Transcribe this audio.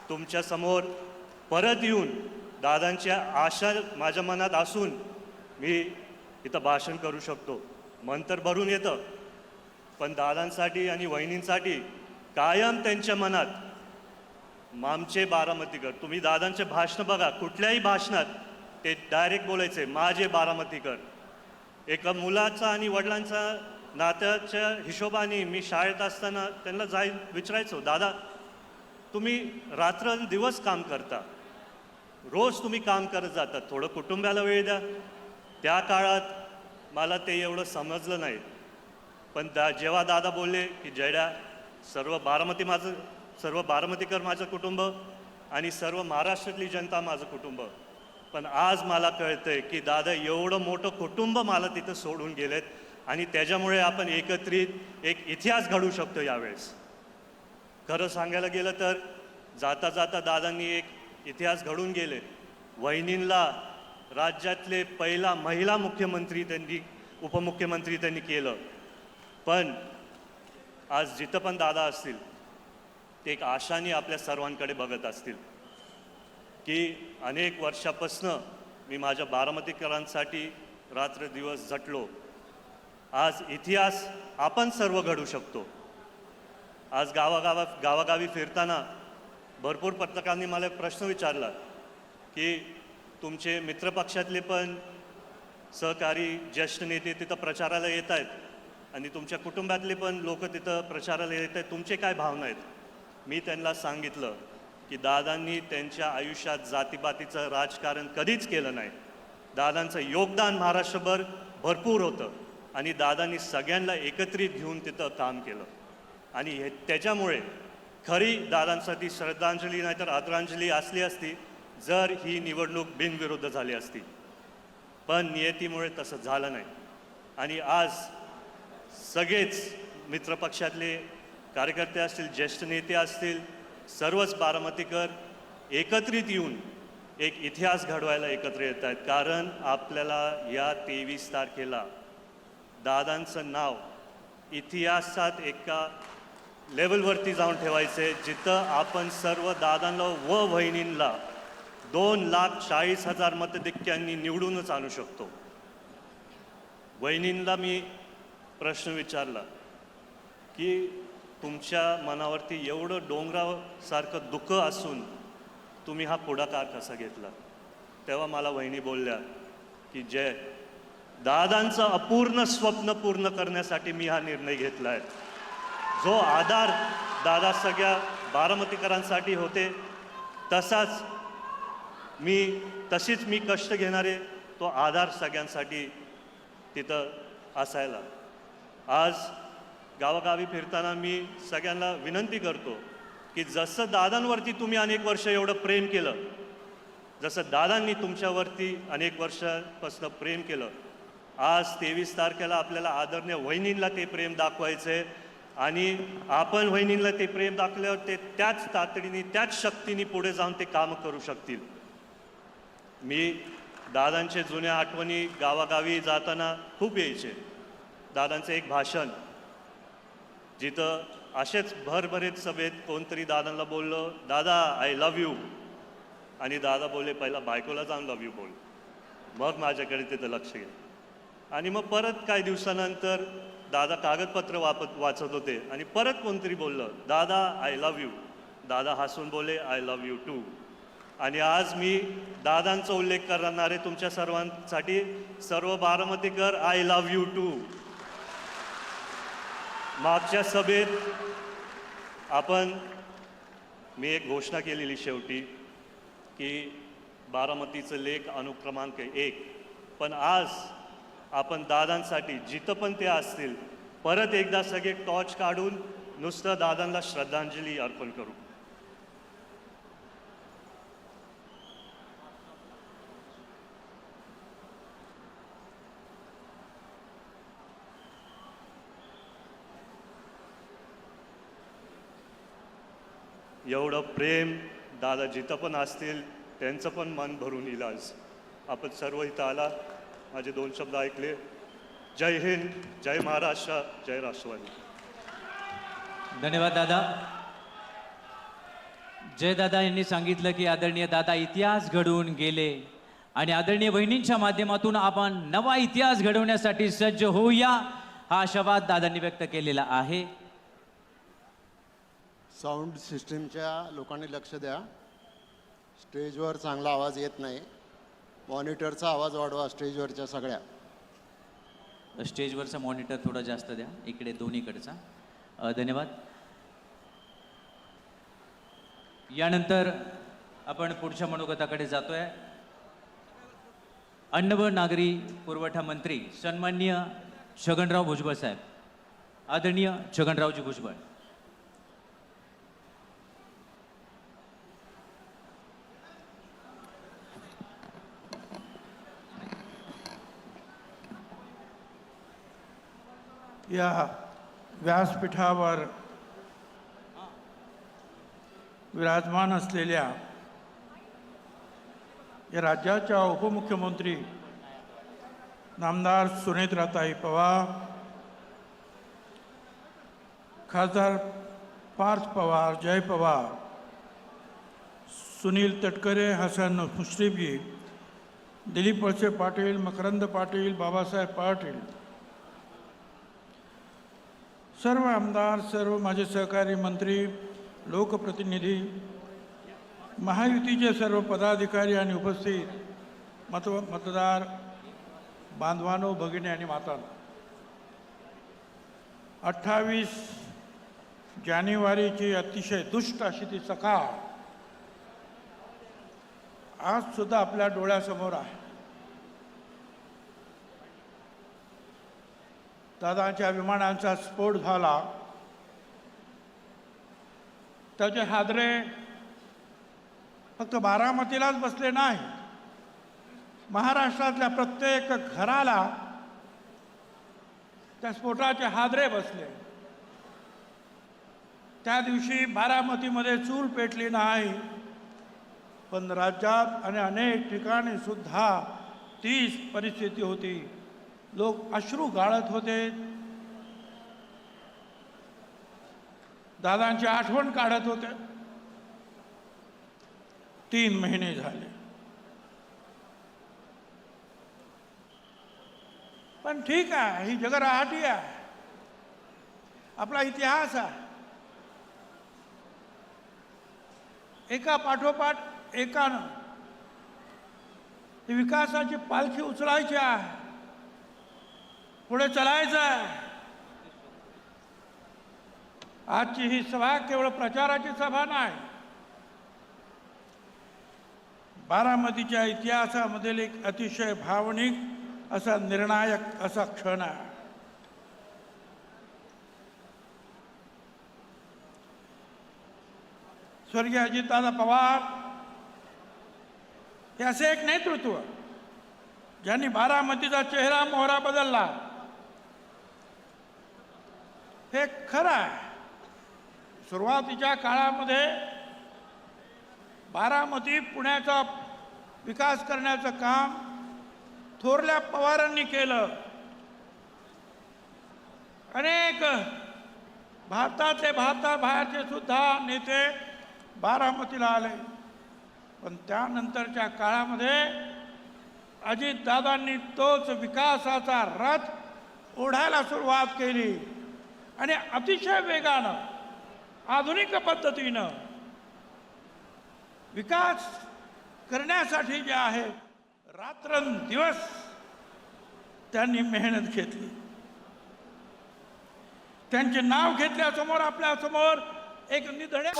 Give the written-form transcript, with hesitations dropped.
तुमच्या समोर परत येऊन दादांच्या आशा माझ्या मनात असून मी इथं भाषण करू शकतो. मन तर भरून येतं, पण दादांसाठी आणि वहिनींसाठी कायम त्यांच्या मनात आमचे बारामतीकर. तुम्ही दादांचे भाषण बघा, कुठल्याही भाषणात ते डायरेक्ट बोलायचे माझे बारामतीकर. एका मुलाचा आणि वडिलांचा नात्याच्या हिशोबाने मी शाळेत असताना त्यांना विचारायचो, दादा तुम्ही रात्रंदिवस काम करता, रोज तुम्ही काम करत जाता, थोडं कुटुंबाला वेळ द्या. त्या काळात मला ते एवढं समजलं नाही, पण जेव्हा दादा बोलले की जयड्या सर्व बारामतीकर माझं कुटुंब आणि सर्व महाराष्ट्रातली जनता माझं कुटुंब. पण आज मला कळतंय की दादा एवढं मोठं कुटुंब मला तिथं सोडून गेलेत आणि त्याच्यामुळे आपण एकत्रित एक इतिहास घडवू शकतो यावेळेस. खरं सांगायला गेलं तर जाता जाता दादांनी एक इतिहास घडवून गेले. वहिनींना राज्यातले पहिला महिला उपमुख्यमंत्री त्यांनी केलं. पण आज जिथं पण दादा असतील ते एक आशाने आपल्या सर्वांकडे बघत असतील की अनेक वर्षापासनं मी माझ्या बारामतीकरांसाठी रात्र दिवस झटलो. आज इतिहास आपण सर्व घडवू शकतो. आज गावागावी फिरताना भरपूर पत्रकारांनी मला प्रश्न विचारला की तुमचे मित्रपक्षातले पण सहकारी ज्येष्ठ नेते तिथं प्रचाराला येत आहेत आणि तुमच्या कुटुंबातले पण लोक तिथं प्रचाराला येत आहेत, तुमचे काय भावना आहेत. मी त्यांना सांगितलं की दादांनी त्यांच्या आयुष्यात जातीपातीचं राजकारण कधीच केलं नाही. दादांचं योगदान महाराष्ट्रभर भरपूर होतं आणि दादांनी सगळ्यांना एकत्रित घेऊन तिथं काम केलं आणि त्याच्यामुळे खरी दादांसाठी श्रद्धांजली नाही तर आदरांजली असली असती जर ही निवडणूक बिनविरुद्ध झाली असती. पण नियतीमुळे तसं झालं नाही आणि आज सगळेच मित्रपक्षातले कार्यकर्ते असतील, ज्येष्ठ नेते असतील, सर्वच बारामतीकर एकत्रित येऊन एक इतिहास घडवायला एकत्र येत आहेत. कारण आपल्याला या 23 तारखेला दादांचं नाव इतिहासात एका लेवलवरती जाऊन ठेवायचे जिथं आपण सर्व दादांना व वहिनींना 2,40,000 मतधिक्यांनी निवडूनच आणू शकतो. वहिनींना मी प्रश्न विचारला की तुमच्या मनावरती एवढं डोंगरासारखं दुःख असून तुम्ही हा पुढाकार कसा घेतला. तेव्हा मला वहिनी बोलल्या की जय, दादांचं अपूर्ण स्वप्न पूर्ण करण्यासाठी मी हा निर्णय घेतला आहे. जो आधार दादा सगळ्या बारामतीकरांसाठी होते तशीच मी कष्ट घेणारे तो आधार सगळ्यांसाठी तिथं असायला. आज गावागावी फिरताना मी सगळ्यांना विनंती करतो की जसं दादांवरती तुम्ही अनेक वर्ष एवढं प्रेम केलं, जसं दादांनी तुमच्यावरती अनेक वर्षापासून प्रेम केलं, आज 23 तारखेला आपल्याला आदरणीय वहिनींना ते प्रेम दाखवायचं आहे आणि आपण वहिनींना ते प्रेम दाखवल्यावर ते त्याच तातडीने त्याच शक्तीने पुढे जाऊन ते कामं करू शकतील. मी दादांचे जुन्या आठवणी गावागावी जाताना खूप यायचे. दादांचं एक भाषण जिथं असेच भरभरीत सभेत कोणतरी दादांना बोललो, दादा आय लव्ह यू, आणि दादा बोलले पहिला बायकोला जाऊन लव्ह यू बोल, मग माझ्याकडे तिथं लक्ष गेलं. आणि मग परत काही दिवसानंतर दादा कागदपत्र वाचत होते आणि परत कोणतरी बोललं, दादा आय लव्ह यू. दादा हसून बोले आय लव्ह यू टू. आणि आज मी दादांचा उल्लेख करणारे तुमच्या सर्वांसाठी सर्व बारामतीकर आय लव्ह यू टू. मागच्या सभेत मी एक घोषणा केलेली शेवटी की बारामतीचं लेख अनुक्रमांक 1, पण आज आपण दादांसाठी जिथं पण ते असतील परत एकदा सगळे टॉर्च काढून नुसतं दादांना श्रद्धांजली अर्पण करू. एवढं प्रेम दादा जिथं पण असतील त्यांचं पण मन भरून येईल. आज आपण सर्व इथं आला, माझे 2 शब्द ऐकले. जय हिंद, जय महाराष्ट्र, जय राष्ट्रवादी. धन्यवाद दादा. जयदादा यांनी सांगितलं की आदरणीय दादा इतिहास घडवून गेले आणि आदरणीय बहिणींच्या माध्यमातून आपण नवा इतिहास घडवण्यासाठी सज्ज होऊया, हा आशावाद दादांनी व्यक्त केलेला आहे. साऊंड सिस्टीमच्या लोकांनी लक्ष द्या. स्टेजवर चांगला आवाज येत नाही. मॉनिटरचा आवाज वाढवा स्टेजवरच्या सगळ्या. स्टेजवरचा मॉनिटर थोडा जास्त द्या, इकडे दोन्हीकडचा. धन्यवाद. यानंतर आपण पुढच्या मनोगताकडे जातोय. अन्न व नागरी पुरवठा मंत्री सन्माननीय छगनराव भुजबळ साहेब. आदरणीय छगनरावजी भुजबळ. या व्यासपीठावर विराजमान असलेल्या या राज्याच्या उपमुख्यमंत्री नामदार सुनेत्राताई पवार, खासदार पार्थ पवार, जय पवार, सुनील तटकरे, हसन मुश्रीफजी, दिलीप वळसे पाटील, मकरंद पाटील, बाबासाहेब पाटील, सर्व आमदार, सर्व माझे सहकारी मंत्री, लोकप्रतिनिधी, महायुतीचे सर्व पदाधिकारी आणि उपस्थित मतदार बांधवांनो, भगिनी आणि मातांनो, 28 जानेवारीची अतिशय दुष्ट अशी ती सकाळ आज सुद्धा आपल्या डोळ्यासमोर आहे. दादाच्या विमानांचा स्फोट झाला. त्याचे हादरे फक्त बारामतीलाच बसले नाही, महाराष्ट्रातल्या प्रत्येक घराला त्या स्फोटाचे हादरे बसले. त्या दिवशी बारामतीमध्ये चूल पेटली नाही, पण राज्यात आणि अनेक ठिकाणी सुद्धा तीच परिस्थिती होती. लोक अश्रू गाळत होते, दादांची आठवण काढत होते. 3 महिने झाले, पण ठीक आहे, ही जगराहाटी आहे, आपला इतिहास आहे. एका पाठोपाठ एकानं ही विकासाची पालखी उचलायची आहे, पुढे चालायचं आहे. आजची ही सभा केवळ प्रचाराची सभा नाही, बारामतीच्या इतिहासामधील एक अतिशय भावनिक असा निर्णायक असा क्षण आहे. स्वर्गीय अजितदादा पवार हे असे एक नेतृत्व ज्यांनी बारामतीचा चेहरा मोहरा बदलला. हे खरं आहे, सुरुवातीच्या काळामध्ये बारामती पुण्याचा विकास करण्याचं काम थोरल्या पवारांनी केलं. अनेक भारतातले भारताबाहेरचे सुद्धा नेते बारामतीला आले, पण त्यानंतरच्या काळामध्ये अजितदादांनी तोच विकासाचा रथ ओढायला सुरुवात केली आणि अतिशय वेगानं आधुनिक पद्धतीनं विकास करण्यासाठी जे आहे रात्रंदिवस त्यांनी मेहनत घेतली. त्यांचे नाव घेतल्यासमोर आपल्या समोर एक निधड्या